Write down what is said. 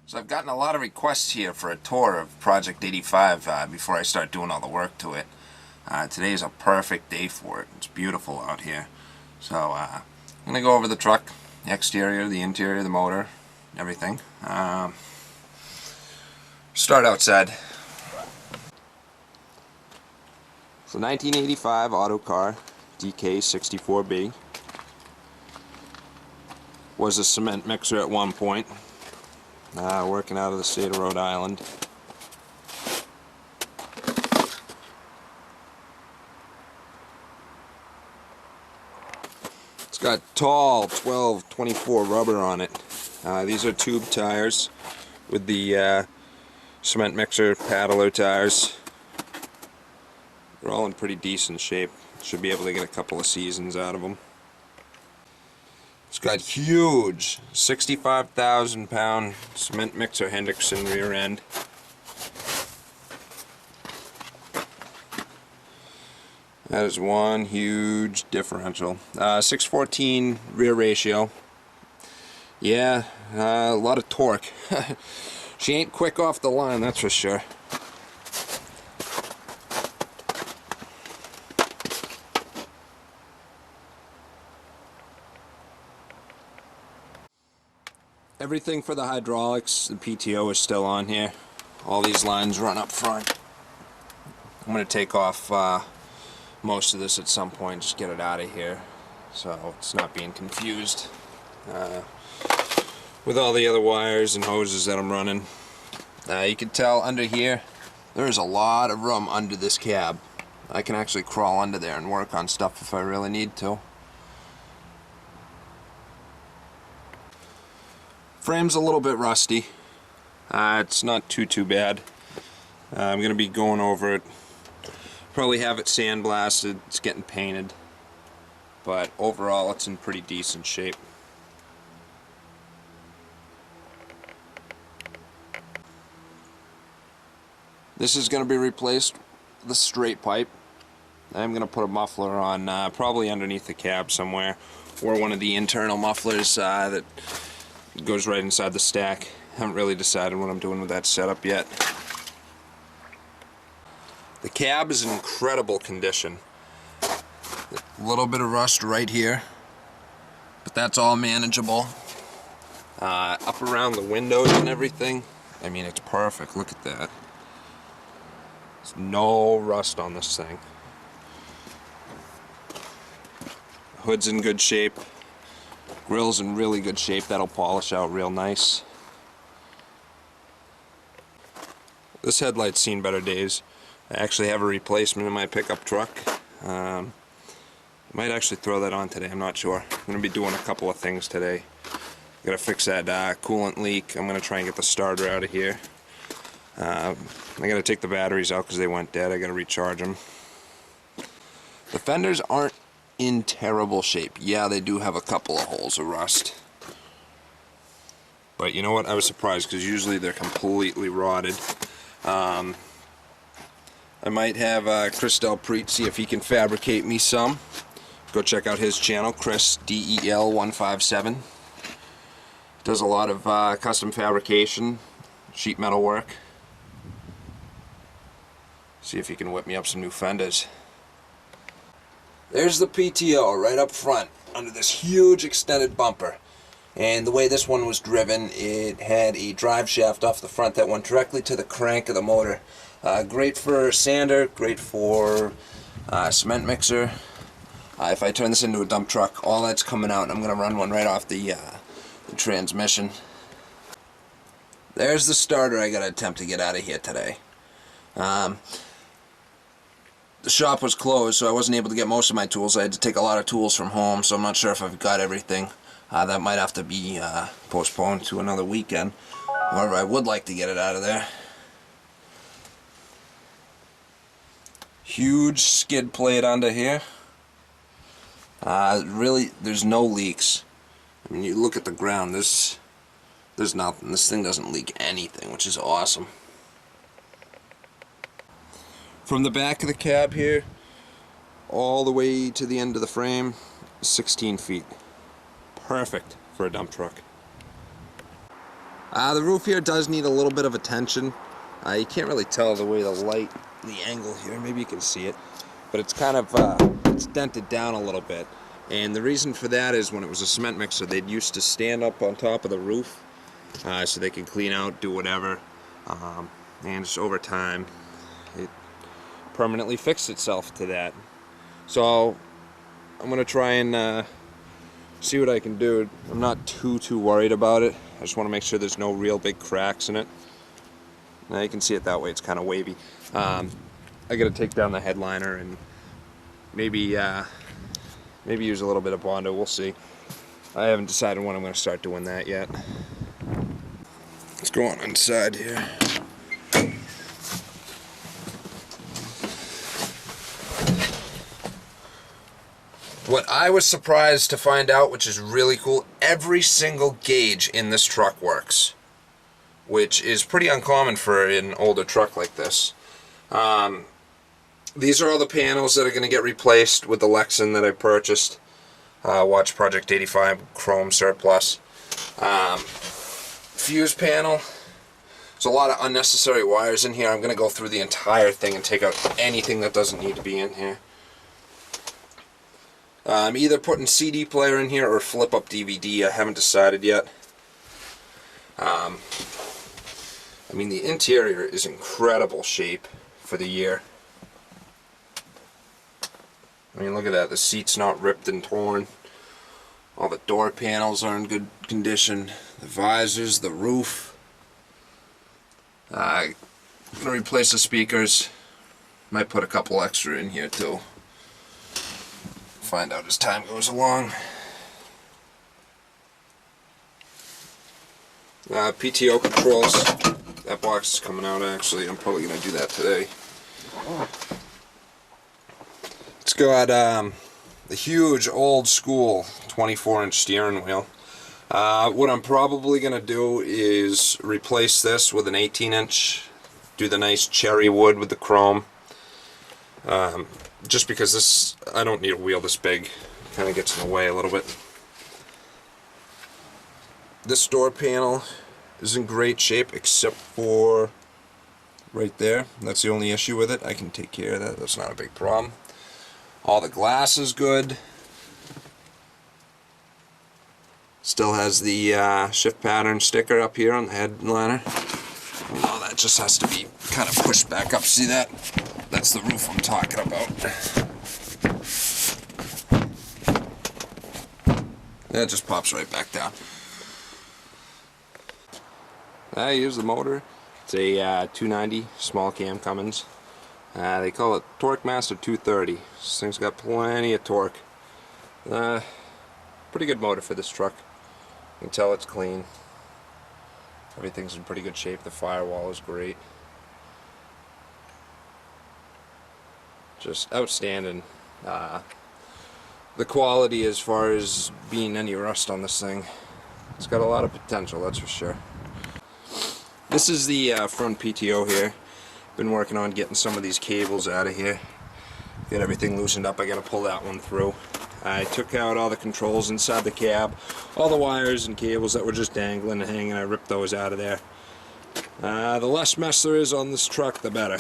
So I've gotten a lot of requests here for a tour of Project 85 before I start doing all the work to it. Today is a perfect day for it. It's beautiful out here. So I'm going to go over the truck, the exterior, the interior, the motor, everything. Start outside. It's a 1985 auto car, DK64B. Was a cement mixer at one point. Working out of the state of Rhode Island. It's got tall 1224 rubber on it. These are tube tires with the cement mixer paddler tires. They're all in pretty decent shape. Should be able to get a couple of seasons out of them. It's got huge 65,000 pound cement mixer Hendrickson rear end. That is one huge differential. 614 rear ratio. Yeah, a lot of torque. She ain't quick off the line, that's for sure. Everything for the hydraulics, the PTO is still on here. All these lines run up front. I'm going to take off most of this at some point, just get it out of here so it's not being confused with all the other wires and hoses that I'm running. You can tell under here there is a lot of room under this cab. I can actually crawl under there and work on stuff if I really need to. Frame's a little bit rusty. It's not too bad. I'm going to be going over it. Probably have it sandblasted. It's getting painted. But overall it's in pretty decent shape. This is going to be replaced with a straight pipe. I'm going to put a muffler on probably underneath the cab somewhere, or one of the internal mufflers that goes right inside the stack. Haven't really decided what I'm doing with that setup yet. The cab is in incredible condition. A little bit of rust right here, but that's all manageable. Up around the windows and everything, I mean, it's perfect. Look at that. There's no rust on this thing. Hood's in good shape. Grill's in really good shape. That'll polish out real nice. This headlight's seen better days. I actually have a replacement in my pickup truck. I might actually throw that on today, I'm not sure. I'm going to be doing a couple of things today. Gotta fix that coolant leak. I'm going to try and get the starter out of here. I gotta take the batteries out because they went dead. I gotta recharge them. The fenders aren't in terrible shape. Yeah, they do have a couple of holes of rust. But you know what? I was surprised because usually they're completely rotted. I might have Chris Del Preet see if he can fabricate me some. Go check out his channel, Chris DEL157. Does a lot of custom fabrication, sheet metal work. See if he can whip me up some new fenders. There's the PTO right up front under this huge extended bumper. And the way this one was driven, it had a drive shaft off the front that went directly to the crank of the motor. Great for sander, great for cement mixer. If I turn this into a dump truck, all that's coming out, and I'm going to run one right off the transmission. There's the starter I got to attempt to get out of here today. The shop was closed, so I wasn't able to get most of my tools. I had to take a lot of tools from home, so I'm not sure if I've got everything. That might have to be postponed to another weekend. However, I would like to get it out of there. Huge skid plate under here. Really, there's no leaks. I mean, you look at the ground, there's nothing. This thing doesn't leak anything, which is awesome. From the back of the cab here, all the way to the end of the frame, 16 feet. Perfect for a dump truck. The roof here does need a little bit of attention. You can't really tell the way the angle here, maybe you can see it, but it's kind of, it's dented down a little bit. And the reason for that is when it was a cement mixer, they'd used to stand up on top of the roof so they could clean out, do whatever, and just over time, it permanently fixed itself to that. So I'm going to try and see what I can do. I'm not too worried about it. I just want to make sure there's no real big cracks in it. Now you can see it that way, it's kind of wavy. I gotta take down the headliner and maybe use a little bit of Bondo, we'll see. I haven't decided when I'm gonna start doing that yet. Let's go on inside here. What I was surprised to find out, which is really cool, every single gauge in this truck works, which is pretty uncommon for an older truck like this. These are all the panels that are going to get replaced with the Lexan that I purchased. Watch Project 85 Chrome Surplus. Fuse panel. There's a lot of unnecessary wires in here. I'm going to go through the entire thing and take out anything that doesn't need to be in here. I'm either putting CD player in here or flip up DVD. I haven't decided yet. I mean, the interior is incredible shape for the year. I mean, look at that. The seat's not ripped and torn. All the door panels are in good condition. The visors, the roof. I'm going to replace the speakers. Might put a couple extra in here too. Find out as time goes along. PTO controls. That box is coming out actually. I'm probably going to do that today. It's got the huge old school 24-inch steering wheel. What I'm probably going to do is replace this with an 18-inch. Do the nice cherry wood with the chrome. Just because this, I don't need a wheel this big. Kind of gets in the way a little bit. This door panel is in great shape except for right there. That's the only issue with it. I can take care of that. That's not a big problem. All the glass is good. Still has the shift pattern sticker up here on the headliner. Oh, that just has to be kind of pushed back up. See that? That's the roof I'm talking about. That just pops right back down. I use the motor. It's a 290 small cam Cummins. They call it Torque Master 230. This thing's got plenty of torque. Pretty good motor for this truck. You can tell it's clean. Everything's in pretty good shape. The firewall is great. Just outstanding. The quality as far as being any rust on this thing, it's got a lot of potential, that's for sure. This is the front PTO here. Been working on getting some of these cables out of here. Get everything loosened up. I gotta pull that one through. I took out all the controls inside the cab, all the wires and cables that were just dangling and hanging. I ripped those out of there. The less mess there is on this truck, the better.